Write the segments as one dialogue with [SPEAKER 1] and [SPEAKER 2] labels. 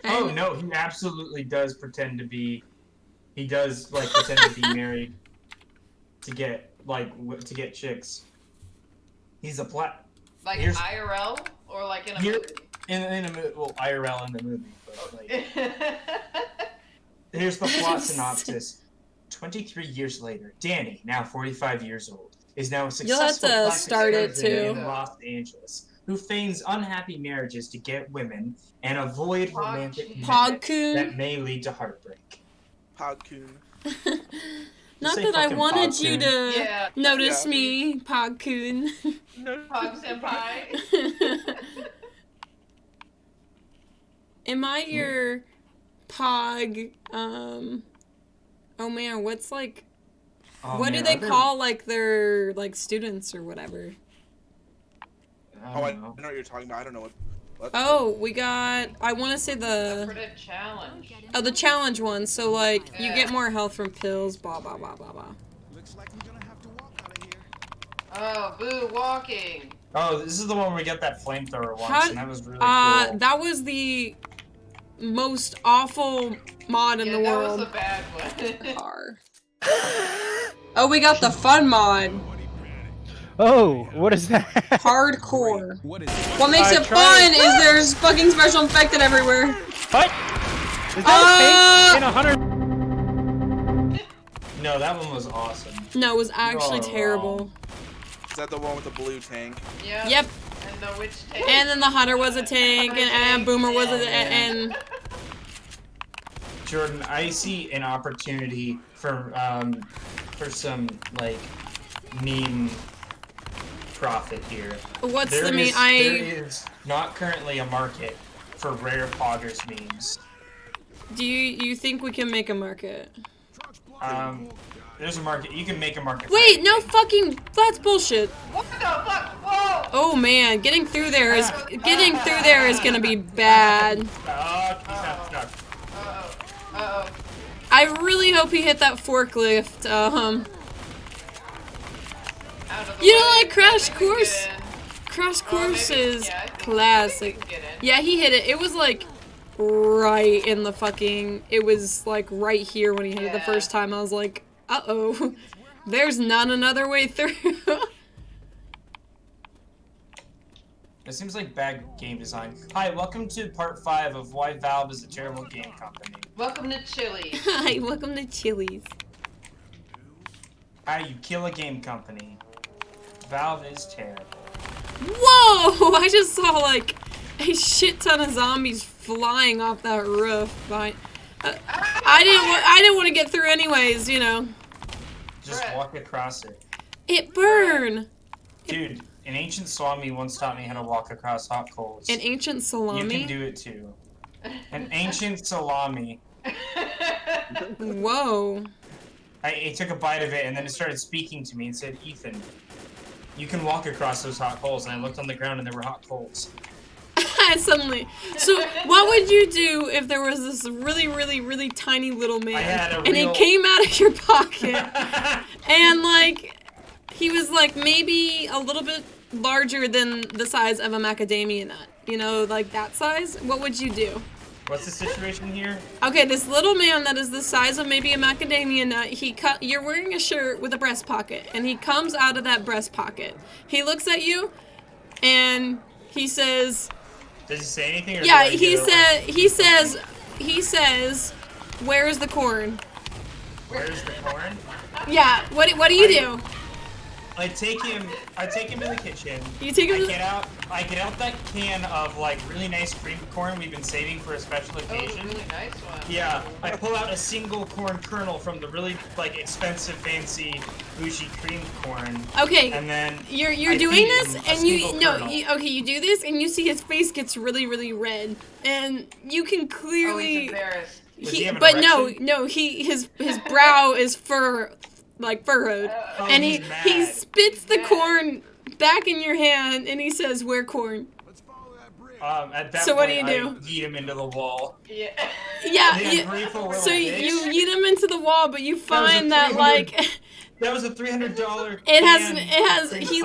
[SPEAKER 1] Oh no, he absolutely does pretend to be. He does like pretend to be married to get to get chicks. He's a
[SPEAKER 2] Like
[SPEAKER 1] Here's,
[SPEAKER 2] IRL or like in a
[SPEAKER 1] here,
[SPEAKER 2] movie?
[SPEAKER 1] in a movie, well, IRL in the movie, but like. Here's the plot synopsis. 23 years later, Danny, now 45 years old, is now a successful
[SPEAKER 3] You'll have to
[SPEAKER 1] plastic
[SPEAKER 3] start it
[SPEAKER 1] surgeon
[SPEAKER 3] too.
[SPEAKER 1] in Los Angeles, who feigns unhappy marriages to get women and avoid romantic commitments that may lead to heartbreak.
[SPEAKER 4] Pogcoon.
[SPEAKER 3] Not that I wanted
[SPEAKER 1] Pogcoon.
[SPEAKER 3] you to notice me, Pogcoon.
[SPEAKER 2] Pog senpai.
[SPEAKER 3] Am I your Pog, oh man, what's like, what do they call like their like students or whatever?
[SPEAKER 4] I know what you're talking about. I don't know what.
[SPEAKER 3] Oh, we got, I want to say
[SPEAKER 2] challenge.
[SPEAKER 3] Oh, the challenge one. So like, you get more health from pills, blah blah blah blah blah.
[SPEAKER 5] Looks like we're gonna have to walk out of here.
[SPEAKER 2] Oh, boo, walking.
[SPEAKER 1] Oh, this is the one where we got that flamethrower once, and that was really cool.
[SPEAKER 3] That was the most awful mod in the world.
[SPEAKER 2] That was a bad one.
[SPEAKER 3] Oh, we got the fun mod.
[SPEAKER 6] Oh, what is that?
[SPEAKER 3] Hardcore. What makes it fun is there's fucking special infected everywhere.
[SPEAKER 6] What? Is that a tank in 100?
[SPEAKER 1] No, that one was awesome.
[SPEAKER 3] No, it was actually terrible.
[SPEAKER 4] Is that the one with the blue tank?
[SPEAKER 2] Yeah.
[SPEAKER 3] Yep.
[SPEAKER 2] And the witch tank.
[SPEAKER 3] And then the hunter was a tank, and Boomer was and.
[SPEAKER 1] Jordan, I see an opportunity for some like meme profit here.
[SPEAKER 3] What's
[SPEAKER 1] there
[SPEAKER 3] the meme?
[SPEAKER 1] There is not currently a market for rare poggers memes.
[SPEAKER 3] Do you think we can make a market?
[SPEAKER 1] There's a market. You can make a market.
[SPEAKER 3] Wait, no fucking. That's bullshit.
[SPEAKER 2] What the fuck? Whoa!
[SPEAKER 3] Oh man, getting through there is gonna be bad.
[SPEAKER 1] He's not stuck.
[SPEAKER 2] Uh-oh.
[SPEAKER 3] I really hope he hit that forklift. You know, like Crash Course. Crash Course is classic. Yeah, he hit it. It was like right in the fucking. It was like right here when he hit it the first time. I was like, uh-oh, there's not another way through.
[SPEAKER 1] It seems like bad game design. Hi, welcome to part 5 of why Valve is a terrible game company.
[SPEAKER 2] Welcome to Chili's.
[SPEAKER 3] Hi, welcome to Chili's.
[SPEAKER 1] How you kill a game company. Valve is terrible.
[SPEAKER 3] Whoa! I just saw like a shit ton of zombies flying off that roof. I didn't want to get through anyways, you know.
[SPEAKER 1] Just walk across it.
[SPEAKER 3] It burned.
[SPEAKER 1] Dude, an ancient salami once taught me how to walk across hot coals.
[SPEAKER 3] An ancient salami?
[SPEAKER 1] You can do it too. An ancient salami.
[SPEAKER 3] Whoa.
[SPEAKER 1] I took a bite of it and then it started speaking to me and said, Ethan, you can walk across those hot coals. And I looked on the ground and there were hot coals.
[SPEAKER 3] Suddenly. So, what would you do if there was this really, really, really tiny little man and he came out of your pocket and like, he was like maybe a little bit larger than the size of a macadamia nut, you know, like that size? What would you do?
[SPEAKER 1] What's the situation here?
[SPEAKER 3] Okay, this little man that is the size of maybe a macadamia nut, you're wearing a shirt with a breast pocket, and he comes out of that breast pocket. He looks at you, and he says...
[SPEAKER 1] Does he say anything? Or
[SPEAKER 3] yeah, he says, where's the corn?
[SPEAKER 1] Where's the corn?
[SPEAKER 3] Yeah, what do you do?
[SPEAKER 1] I take him to the kitchen.
[SPEAKER 3] You take him
[SPEAKER 1] I get out that can of like really nice cream corn we've been saving for a special occasion.
[SPEAKER 2] Oh, really nice one.
[SPEAKER 1] Yeah, I pull out a single corn kernel from the really like expensive, fancy, bougie cream corn.
[SPEAKER 3] Okay.
[SPEAKER 1] And then
[SPEAKER 3] you're doing this, and you do this, and you see his face gets really, really red, and you can clearly.
[SPEAKER 2] Oh, he's embarrassed.
[SPEAKER 3] His brow is furrowed, and he spits the corn back in your hand, and he says, "Where corn?"
[SPEAKER 1] At that
[SPEAKER 3] so
[SPEAKER 1] point,
[SPEAKER 3] what do you do?
[SPEAKER 1] I yeet him into the wall.
[SPEAKER 2] Yeah.
[SPEAKER 3] Yeah. So you yeet him into the wall, but you find that like
[SPEAKER 1] That was a $300.
[SPEAKER 3] It has
[SPEAKER 1] can
[SPEAKER 3] he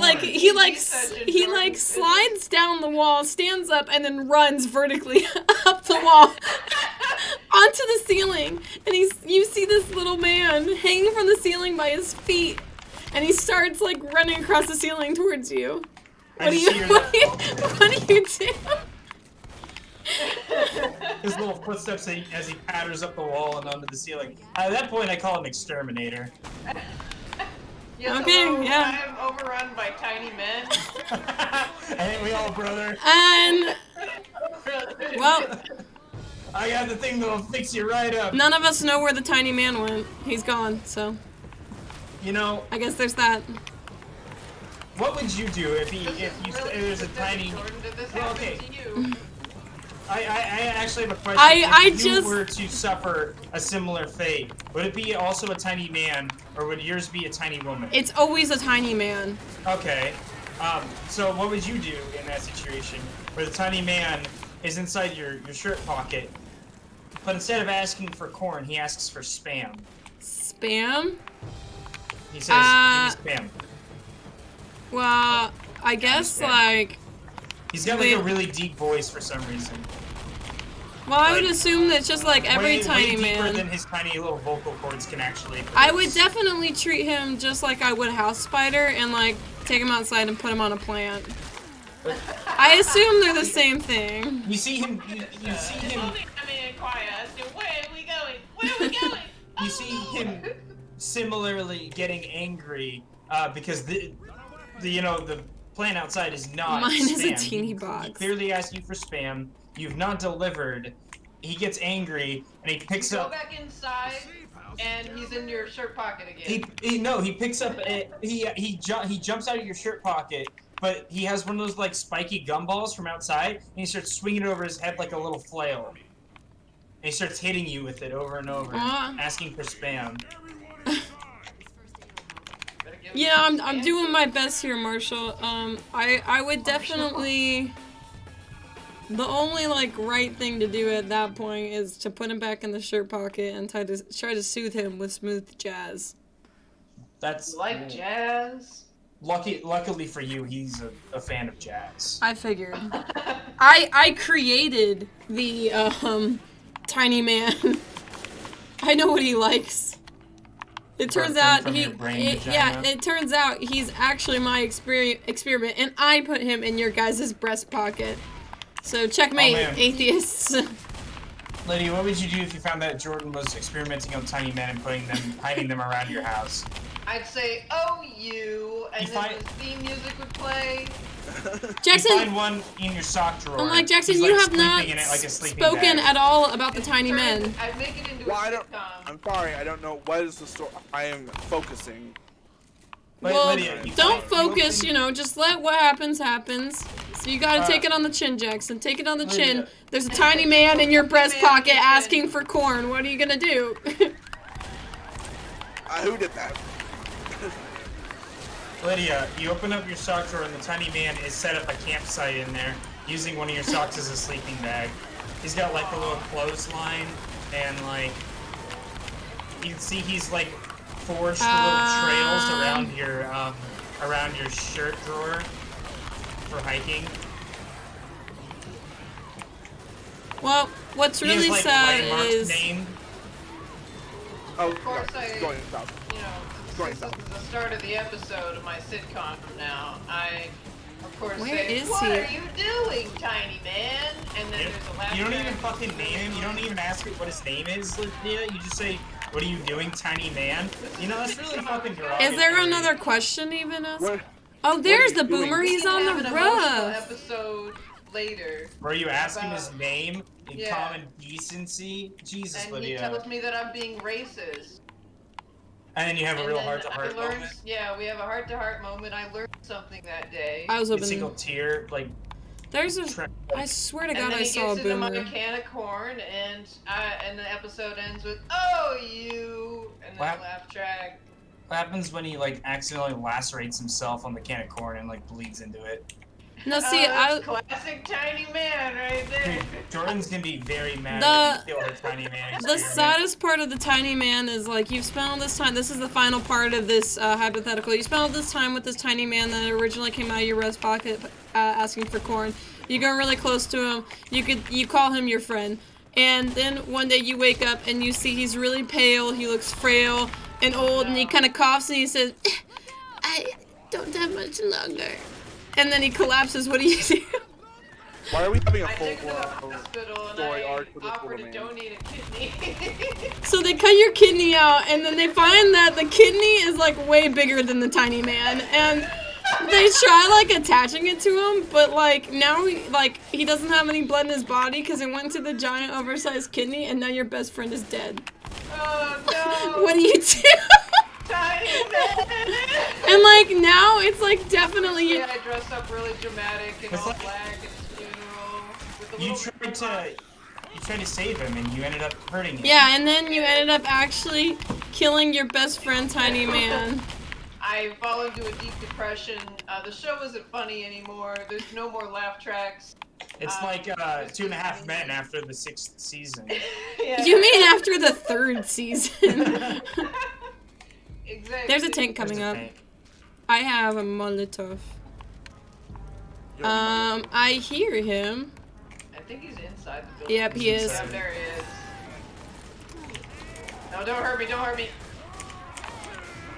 [SPEAKER 1] corn.
[SPEAKER 3] like slides down the wall, stands up, and then runs vertically up the wall onto the ceiling. And you see this little man hanging from the ceiling by his feet, and he starts like running across the ceiling towards you. What do you do?
[SPEAKER 1] His little footsteps as he patters up the wall and onto the ceiling. At that point, I call him Exterminator.
[SPEAKER 2] Yes,
[SPEAKER 3] Okay,
[SPEAKER 2] hello,
[SPEAKER 3] yeah.
[SPEAKER 2] I am overrun by tiny men.
[SPEAKER 1] Ain't we all, brother?
[SPEAKER 3] And well,
[SPEAKER 1] I got the thing that'll fix you right up.
[SPEAKER 3] none of us know where the tiny man went. He's gone, so
[SPEAKER 1] You know,
[SPEAKER 3] I guess there's that.
[SPEAKER 1] what would you do if there's a tiny?
[SPEAKER 2] Jordan, did this
[SPEAKER 1] Well,
[SPEAKER 2] happen
[SPEAKER 1] okay.
[SPEAKER 2] to you?
[SPEAKER 1] I actually have a question.
[SPEAKER 3] I
[SPEAKER 1] if you
[SPEAKER 3] just-
[SPEAKER 1] were to suffer a similar fate, would it be also a tiny man, or would yours be a tiny woman?
[SPEAKER 3] It's always a tiny man.
[SPEAKER 1] Okay. So what would you do in that situation where the tiny man is inside your shirt pocket, but instead of asking for corn, he asks for spam?
[SPEAKER 3] Spam?
[SPEAKER 1] He says, "Give me spam."
[SPEAKER 3] Well, I guess
[SPEAKER 1] Spam.
[SPEAKER 3] like.
[SPEAKER 1] He's got like a really deep voice for some reason.
[SPEAKER 3] Well, I would
[SPEAKER 1] Like,
[SPEAKER 3] assume that just like every
[SPEAKER 1] way
[SPEAKER 3] tiny
[SPEAKER 1] deeper
[SPEAKER 3] man.
[SPEAKER 1] than his tiny little vocal cords can actually.
[SPEAKER 3] I would
[SPEAKER 1] produce.
[SPEAKER 3] definitely treat him just like I would a house spider and like take him outside and put him on a plant. I assume they're the same thing.
[SPEAKER 1] You see him. You see him.
[SPEAKER 2] I'm in quiet. I said, where are we going? Where are we going?
[SPEAKER 1] You see him similarly getting angry because the plan outside is not
[SPEAKER 3] Mine is a
[SPEAKER 1] spam.
[SPEAKER 3] teeny
[SPEAKER 1] He
[SPEAKER 3] box.
[SPEAKER 1] clearly asked you for spam. You've not delivered. He gets angry and he picks
[SPEAKER 2] Go
[SPEAKER 1] up.
[SPEAKER 2] back inside, and he's in your shirt pocket again.
[SPEAKER 1] He picks up. He jumps out of your shirt pocket, but he has one of those like spiky gumballs from outside, and he starts swinging it over his head like a little flail. And he starts hitting you with it over and over, asking for spam.
[SPEAKER 2] Better give him
[SPEAKER 3] Yeah,
[SPEAKER 2] some
[SPEAKER 3] I'm
[SPEAKER 2] spam.
[SPEAKER 3] doing my best here, Marshall. I would definitely. The only like right thing to do at that point is to put him back in the shirt pocket and try to soothe him with smooth jazz.
[SPEAKER 1] That's
[SPEAKER 2] You like jazz?
[SPEAKER 1] luckily for you, he's a fan of jazz.
[SPEAKER 3] I figured. I created the tiny man. I know what he likes. It turns
[SPEAKER 1] Birthing
[SPEAKER 3] out
[SPEAKER 1] from
[SPEAKER 3] he
[SPEAKER 1] your brain vagina.
[SPEAKER 3] it turns out he's actually my experiment and I put him in your guys' breast pocket. So checkmate,
[SPEAKER 1] Oh, man.
[SPEAKER 3] atheists.
[SPEAKER 1] Lydia, what would you do if you found that Jordan was experimenting on tiny men and hiding them around your house?
[SPEAKER 2] I'd say, oh, you, and
[SPEAKER 1] You
[SPEAKER 2] then
[SPEAKER 1] find-
[SPEAKER 2] the theme music would play.
[SPEAKER 1] You
[SPEAKER 3] Jackson,
[SPEAKER 1] find one in your sock drawer.
[SPEAKER 3] I'm like, Jackson,
[SPEAKER 1] He's,
[SPEAKER 3] you
[SPEAKER 1] like,
[SPEAKER 3] have not
[SPEAKER 1] sleeping in it like a sleeping
[SPEAKER 3] spoken
[SPEAKER 1] bag.
[SPEAKER 3] at all about the tiny men.
[SPEAKER 2] I'd make it into
[SPEAKER 4] Well,
[SPEAKER 2] a
[SPEAKER 4] I don't.
[SPEAKER 2] sitcom.
[SPEAKER 4] I'm sorry. I don't know what is the story. I am focusing.
[SPEAKER 1] Wait,
[SPEAKER 3] Well,
[SPEAKER 1] Lydia, you
[SPEAKER 3] don't
[SPEAKER 1] find- you
[SPEAKER 3] focus,
[SPEAKER 1] open-
[SPEAKER 3] you know, just let what happens happens. So you gotta take it on the chin, Jackson. Take it on the chin.
[SPEAKER 1] Lydia.
[SPEAKER 3] There's a tiny man in your breast
[SPEAKER 2] Man in
[SPEAKER 3] pocket
[SPEAKER 2] the chin.
[SPEAKER 3] asking for corn. What are you gonna do?
[SPEAKER 4] Who did that?
[SPEAKER 1] Lydia, you open up your sock drawer and the tiny man is set up a campsite in there, using one of your socks as a sleeping bag. He's got like a little clothesline, and like you can see he's like forged little trails around your shirt drawer for hiking.
[SPEAKER 3] Well, what's
[SPEAKER 1] He has,
[SPEAKER 3] really
[SPEAKER 1] like,
[SPEAKER 3] sad
[SPEAKER 1] landmarks
[SPEAKER 3] is
[SPEAKER 1] named.
[SPEAKER 4] Oh,
[SPEAKER 2] Of course,
[SPEAKER 4] yeah, it's going south.
[SPEAKER 2] You know,
[SPEAKER 4] Going
[SPEAKER 2] since this
[SPEAKER 4] south.
[SPEAKER 2] is the start of the episode of my sitcom from now, I, of course,
[SPEAKER 3] Where
[SPEAKER 2] say,
[SPEAKER 3] is
[SPEAKER 2] what
[SPEAKER 3] he?
[SPEAKER 2] are you doing, tiny man? And then there's a laugh
[SPEAKER 1] You don't
[SPEAKER 2] track.
[SPEAKER 1] even fucking name him. You don't even ask what his name is, Lydia. You just say, "What are you doing, tiny man?" You know that's really fucking derogatory.
[SPEAKER 3] Is there another question even asked?
[SPEAKER 4] What?
[SPEAKER 3] Oh, there's
[SPEAKER 4] are
[SPEAKER 3] the
[SPEAKER 4] you doing?
[SPEAKER 3] boomer.
[SPEAKER 2] We
[SPEAKER 3] He's
[SPEAKER 2] can
[SPEAKER 3] on
[SPEAKER 2] have
[SPEAKER 3] the
[SPEAKER 2] an emotional
[SPEAKER 3] roof.
[SPEAKER 2] episode later,
[SPEAKER 1] Were you asking his name in
[SPEAKER 2] Yeah.
[SPEAKER 1] common decency? Jesus,
[SPEAKER 2] and he
[SPEAKER 1] Lydia.
[SPEAKER 2] tells me that I'm being racist.
[SPEAKER 1] And then you have a
[SPEAKER 2] And
[SPEAKER 1] real
[SPEAKER 2] then
[SPEAKER 1] heart-to-heart
[SPEAKER 2] I learned,
[SPEAKER 1] moment.
[SPEAKER 2] yeah, we have a heart-to-heart moment. I learned something that day.
[SPEAKER 3] I was
[SPEAKER 1] A
[SPEAKER 3] hoping.
[SPEAKER 1] single tear, like.
[SPEAKER 3] There's a.
[SPEAKER 1] Tra-
[SPEAKER 3] I swear to
[SPEAKER 2] and
[SPEAKER 3] God,
[SPEAKER 2] then
[SPEAKER 3] I
[SPEAKER 2] he
[SPEAKER 3] saw a
[SPEAKER 2] gets into my
[SPEAKER 3] boomer.
[SPEAKER 2] can of corn, and the episode ends with, "Oh, you," and then
[SPEAKER 1] What?
[SPEAKER 2] a laugh track.
[SPEAKER 1] What happens when he like accidentally lacerates himself on the can of corn and like bleeds into it?
[SPEAKER 3] No, see,
[SPEAKER 2] that's classic tiny man right there.
[SPEAKER 1] Jordan's gonna be very mad if you kill her tiny man
[SPEAKER 3] The
[SPEAKER 1] experiment.
[SPEAKER 3] saddest part of the tiny man is like you've spent all this time. This is the final part of this hypothetical. You spent all this time with this tiny man that originally came out of your rest pocket, asking for corn. You go really close to him. You call him your friend, and then one day you wake up and you see he's really pale. He looks frail and old, and he kind of coughs and he says, "I don't have much longer," and then he collapses. What do you do?
[SPEAKER 4] Why are we having a
[SPEAKER 2] I
[SPEAKER 4] full
[SPEAKER 2] take him to the hospital and
[SPEAKER 4] story
[SPEAKER 2] I
[SPEAKER 4] arc for this
[SPEAKER 2] offer
[SPEAKER 4] little
[SPEAKER 2] to
[SPEAKER 4] man?
[SPEAKER 2] donate a kidney.
[SPEAKER 3] So they cut your kidney out, and then they find that the kidney is like way bigger than the tiny man, and they try like attaching it to him, but like now he doesn't have any blood in his body because it went to the giant oversized kidney, and now your best friend is dead.
[SPEAKER 2] Oh no!
[SPEAKER 3] What do you do?
[SPEAKER 2] Tiny man!
[SPEAKER 3] And like now it's like definitely
[SPEAKER 2] Yeah, I dress up really dramatic and
[SPEAKER 1] It's
[SPEAKER 2] all
[SPEAKER 1] like-
[SPEAKER 2] black at the funeral with a
[SPEAKER 1] You
[SPEAKER 2] little
[SPEAKER 1] tried to save him and you ended up hurting him.
[SPEAKER 3] yeah, and then you ended up actually killing your best friend, Tiny Man.
[SPEAKER 2] I fall into a deep depression. The show isn't funny anymore. There's no more laugh tracks.
[SPEAKER 1] It's like 2.5 Men after the 6th season.
[SPEAKER 2] Yeah.
[SPEAKER 3] You mean after the 3rd season?
[SPEAKER 2] Exactly.
[SPEAKER 3] There's a tank coming up. I have a Molotov. I hear him.
[SPEAKER 2] I think he's inside the building.
[SPEAKER 3] Yep, he is.
[SPEAKER 2] Yeah, there he is. No, don't hurt me, don't hurt me.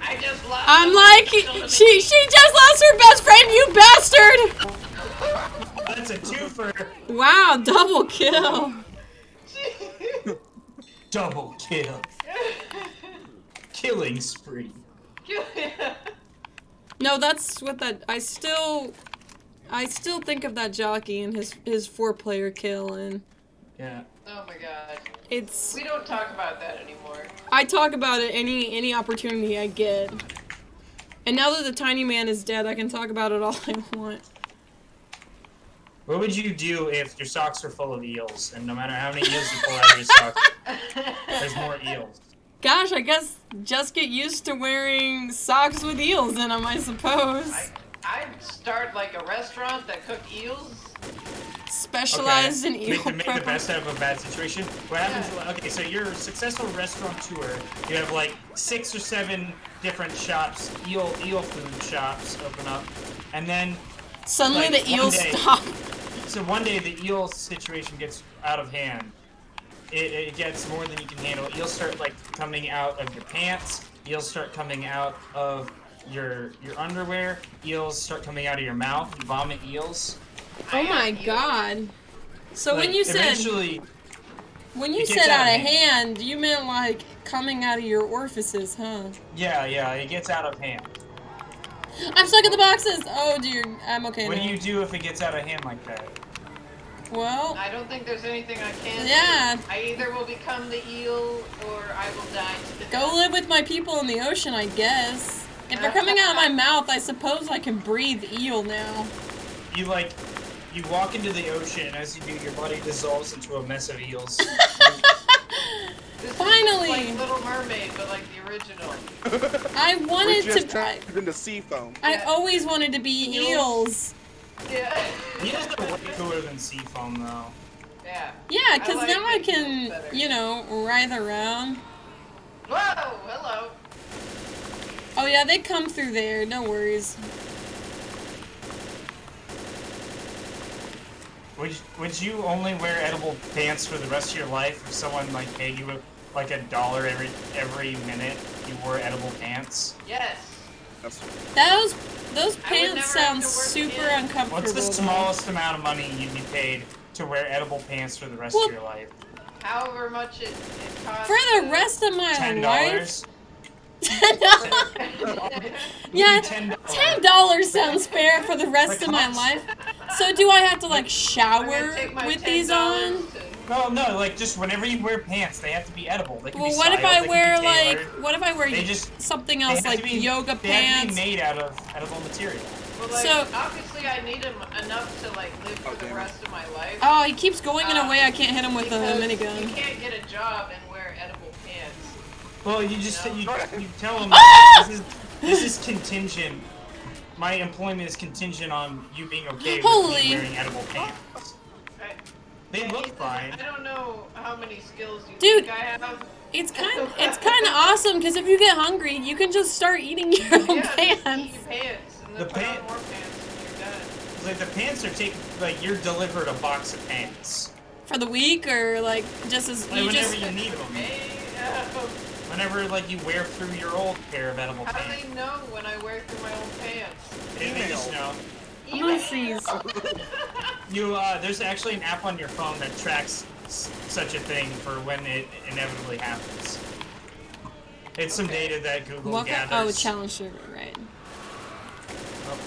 [SPEAKER 2] I just lost.
[SPEAKER 3] I'm like, she just lost her best friend, you bastard!
[SPEAKER 1] That's a twofer.
[SPEAKER 3] Wow, double kill.
[SPEAKER 1] Double kill. Killing spree.
[SPEAKER 3] No, that's what that, I still think of that jockey and his 4-player kill, and
[SPEAKER 1] Yeah.
[SPEAKER 2] Oh my god.
[SPEAKER 3] it's,
[SPEAKER 2] We don't talk about that anymore.
[SPEAKER 3] I talk about it any opportunity I get. And now that the tiny man is dead, I can talk about it all I want.
[SPEAKER 1] What would you do if your socks were full of eels, and no matter how many eels you pull out of your socks, there's more eels?
[SPEAKER 3] Gosh, I guess just get used to wearing socks with eels in them, I suppose.
[SPEAKER 2] I'd start like a restaurant that cooked eels.
[SPEAKER 3] Specialized in eel
[SPEAKER 1] Make the
[SPEAKER 3] prep.
[SPEAKER 1] best out of a bad situation. What happens? Okay, so you're a successful restaurateur. You have like 6 or 7 different shops, eel food shops open up, and then
[SPEAKER 3] Suddenly
[SPEAKER 1] like,
[SPEAKER 3] the
[SPEAKER 1] one
[SPEAKER 3] eels
[SPEAKER 1] day-
[SPEAKER 3] stop.
[SPEAKER 1] So one day the eel situation gets out of hand. It gets more than you can handle. Eels start like coming out of your pants. Eels start coming out of your underwear. Eels start coming out of your mouth. You vomit eels.
[SPEAKER 3] Oh my god. So
[SPEAKER 1] Like,
[SPEAKER 3] when you said
[SPEAKER 1] eventually,
[SPEAKER 3] when you
[SPEAKER 1] it
[SPEAKER 3] said
[SPEAKER 1] gets
[SPEAKER 3] out of hand, you meant like coming out of your orifices, huh?
[SPEAKER 1] yeah, it gets out of hand.
[SPEAKER 3] I'm stuck in the boxes. Oh dear, I'm okay
[SPEAKER 1] What
[SPEAKER 3] now.
[SPEAKER 1] do you do if it gets out of hand like that?
[SPEAKER 3] Well,
[SPEAKER 2] I don't think there's anything I can
[SPEAKER 3] yeah.
[SPEAKER 2] do. I either will become the eel or I will die to the
[SPEAKER 3] Go
[SPEAKER 2] death.
[SPEAKER 3] live with my people in the ocean, I guess. If they're coming out of my mouth, I suppose I can breathe eel now.
[SPEAKER 1] You walk into the ocean, and as you do, your body dissolves into a mess of eels.
[SPEAKER 2] This
[SPEAKER 3] Finally!
[SPEAKER 2] is like Little Mermaid, but like the original.
[SPEAKER 3] I
[SPEAKER 4] We
[SPEAKER 3] wanted
[SPEAKER 4] just
[SPEAKER 3] to.
[SPEAKER 4] turned into sea foam.
[SPEAKER 3] I always wanted to be eels.
[SPEAKER 2] Yeah.
[SPEAKER 1] Eels are way cooler than sea foam, though.
[SPEAKER 2] Yeah.
[SPEAKER 3] Yeah, because
[SPEAKER 2] like
[SPEAKER 3] now I
[SPEAKER 2] the
[SPEAKER 3] can,
[SPEAKER 2] eels better.
[SPEAKER 3] you know, writhe around.
[SPEAKER 2] Whoa! Hello.
[SPEAKER 3] Oh yeah, they come through there. No worries.
[SPEAKER 1] Would you only wear edible pants for the rest of your life if someone like paid you like $1 every minute you wore edible pants?
[SPEAKER 2] Yes.
[SPEAKER 4] That's,
[SPEAKER 3] Those
[SPEAKER 2] I would
[SPEAKER 3] pants
[SPEAKER 2] never
[SPEAKER 3] sound
[SPEAKER 2] have to work
[SPEAKER 3] super
[SPEAKER 2] again.
[SPEAKER 3] uncomfortable.
[SPEAKER 1] What's the
[SPEAKER 3] though.
[SPEAKER 1] smallest amount of money you'd be paid to wear edible pants for the rest
[SPEAKER 3] Well,
[SPEAKER 1] of your life?
[SPEAKER 2] However much it costs.
[SPEAKER 3] For the rest of my
[SPEAKER 1] $10?
[SPEAKER 3] life?
[SPEAKER 1] It'd
[SPEAKER 3] Yeah,
[SPEAKER 1] be $10.
[SPEAKER 3] $10 sounds fair for the rest of my life. So do I have to like
[SPEAKER 2] I'm
[SPEAKER 3] shower
[SPEAKER 2] gonna take my
[SPEAKER 3] with these
[SPEAKER 2] $10
[SPEAKER 3] on?
[SPEAKER 2] to-
[SPEAKER 1] No, like just whenever you wear pants, they have to be edible. They can
[SPEAKER 3] Well,
[SPEAKER 1] be
[SPEAKER 3] what if
[SPEAKER 1] styled,
[SPEAKER 3] I
[SPEAKER 1] they can
[SPEAKER 3] wear
[SPEAKER 1] be
[SPEAKER 3] like,
[SPEAKER 1] tailored.
[SPEAKER 3] what if I wear
[SPEAKER 1] They just-
[SPEAKER 3] something
[SPEAKER 1] They
[SPEAKER 3] else
[SPEAKER 1] have to
[SPEAKER 3] like
[SPEAKER 1] be-
[SPEAKER 3] yoga
[SPEAKER 1] They have to
[SPEAKER 3] pants?
[SPEAKER 1] be made out of edible material.
[SPEAKER 2] Well, like,
[SPEAKER 3] So-
[SPEAKER 2] obviously I need him enough to like live for the
[SPEAKER 4] damn it.
[SPEAKER 2] rest of my life.
[SPEAKER 3] Oh, he keeps going in a way I can't hit him with a
[SPEAKER 2] Because
[SPEAKER 3] minigun.
[SPEAKER 2] You can't get a job and wear edible pants.
[SPEAKER 1] Well, you just you tell them
[SPEAKER 3] Ah!
[SPEAKER 1] this is contingent. my employment is contingent on you being okay with
[SPEAKER 3] Holy.
[SPEAKER 1] me wearing edible pants. They look fine.
[SPEAKER 2] I don't know how many skills you
[SPEAKER 3] Dude.
[SPEAKER 2] think I have.
[SPEAKER 3] It's kind of awesome because if you get hungry, you can just start eating your own
[SPEAKER 2] Yeah, just eat
[SPEAKER 3] pants.
[SPEAKER 2] your pants and then
[SPEAKER 1] The
[SPEAKER 2] put on
[SPEAKER 1] pant-
[SPEAKER 2] more pants and you're done.
[SPEAKER 1] It's like the pants are taken, like you're delivered a box of pants.
[SPEAKER 3] For the week or like just as
[SPEAKER 1] Like
[SPEAKER 3] you
[SPEAKER 1] whenever
[SPEAKER 3] just
[SPEAKER 1] you need them.
[SPEAKER 2] Hey,
[SPEAKER 1] Whenever like you wear through your old pair of edible
[SPEAKER 2] how do
[SPEAKER 1] pants.
[SPEAKER 2] they know when I wear through my old pants?
[SPEAKER 1] They just know.
[SPEAKER 3] I'm gonna freeze.
[SPEAKER 1] You there's actually an app on your phone that tracks such a thing for when it inevitably happens. It's some data that Google
[SPEAKER 3] What
[SPEAKER 1] gathers.
[SPEAKER 3] oh, challenge server, right?
[SPEAKER 1] Oh.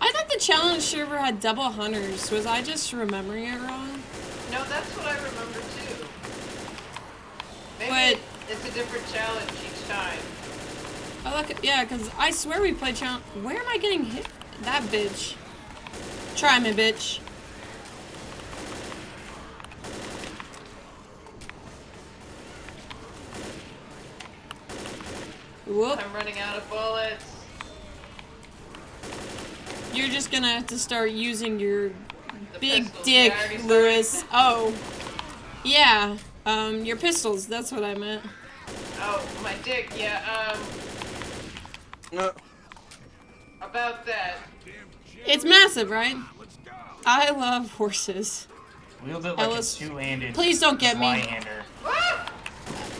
[SPEAKER 3] I thought the challenge server had double hunters. Was I just remembering it wrong?
[SPEAKER 2] No, that's what I remember too. Maybe
[SPEAKER 3] But-
[SPEAKER 2] it's a different challenge each time.
[SPEAKER 3] Oh, look, yeah, because I swear we played challenge. Where am I getting hit? That bitch. Try me, bitch. Whoop.
[SPEAKER 2] I'm running out of bullets.
[SPEAKER 3] You're just gonna have to start using your
[SPEAKER 2] The
[SPEAKER 3] big
[SPEAKER 2] pistols,
[SPEAKER 3] dick,
[SPEAKER 2] I already started.
[SPEAKER 3] Lewis. Oh. Yeah. Your pistols, that's what I meant.
[SPEAKER 2] Oh, my dick, yeah, about that.
[SPEAKER 3] It's massive, right? I love horses.
[SPEAKER 1] Wield it like
[SPEAKER 3] Ellis,
[SPEAKER 1] a two-handed
[SPEAKER 3] please don't get me.
[SPEAKER 1] Zweihander.
[SPEAKER 2] Ah!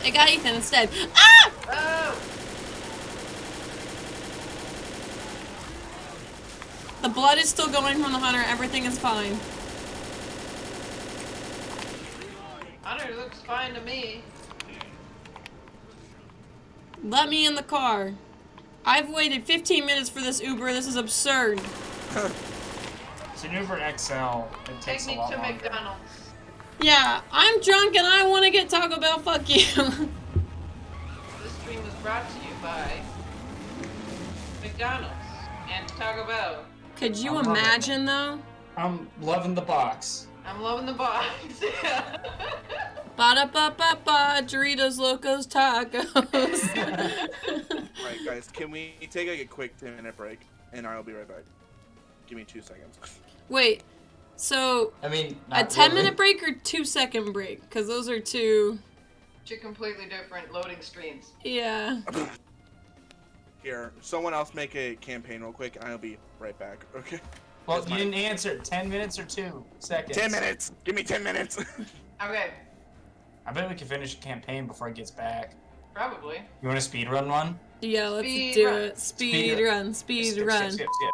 [SPEAKER 3] I got Ethan instead. Ah!
[SPEAKER 2] Oh!
[SPEAKER 3] The blood is still going from the hunter. Everything is fine.
[SPEAKER 2] Hunter looks fine to me.
[SPEAKER 3] Let me in the car. I've waited 15 minutes for this Uber. This is absurd.
[SPEAKER 1] It's an Uber XL. It
[SPEAKER 2] Take
[SPEAKER 1] takes
[SPEAKER 2] me
[SPEAKER 1] a lot
[SPEAKER 2] to
[SPEAKER 1] longer.
[SPEAKER 2] McDonald's.
[SPEAKER 3] Yeah, I'm drunk and I want to get Taco Bell. Fuck you.
[SPEAKER 2] This stream was brought to you by McDonald's and Taco Bell.
[SPEAKER 3] Could you
[SPEAKER 1] I'm loving
[SPEAKER 3] imagine though?
[SPEAKER 1] I'm loving the box.
[SPEAKER 2] I'm loving the box. Yeah.
[SPEAKER 3] Ba-da-ba-ba-ba, Doritos, Locos, Tacos.
[SPEAKER 4] Alright, guys, can we take like a quick 10-minute break? And I'll be right back. Give me 2 seconds.
[SPEAKER 3] Wait, so
[SPEAKER 1] I mean,
[SPEAKER 3] a 10-minute break or 2-second break? Because those are two.
[SPEAKER 2] Two completely different loading screens.
[SPEAKER 3] Yeah.
[SPEAKER 4] Here, someone else make a campaign real quick, and I'll be right back, okay?
[SPEAKER 1] Well,
[SPEAKER 4] That's
[SPEAKER 1] you
[SPEAKER 4] mine.
[SPEAKER 1] didn't answer. 10 minutes or 2 seconds?
[SPEAKER 4] 10 minutes! Give me 10 minutes!
[SPEAKER 2] Okay,
[SPEAKER 1] I bet we can finish a campaign before he gets back.
[SPEAKER 2] probably.
[SPEAKER 1] You want a speed run one?
[SPEAKER 3] Yeah, let's
[SPEAKER 2] Speed
[SPEAKER 3] do
[SPEAKER 2] run.
[SPEAKER 3] it. Speed
[SPEAKER 1] Speed-
[SPEAKER 3] run, speed
[SPEAKER 1] Skip,
[SPEAKER 3] run.
[SPEAKER 1] skip, skip, skip.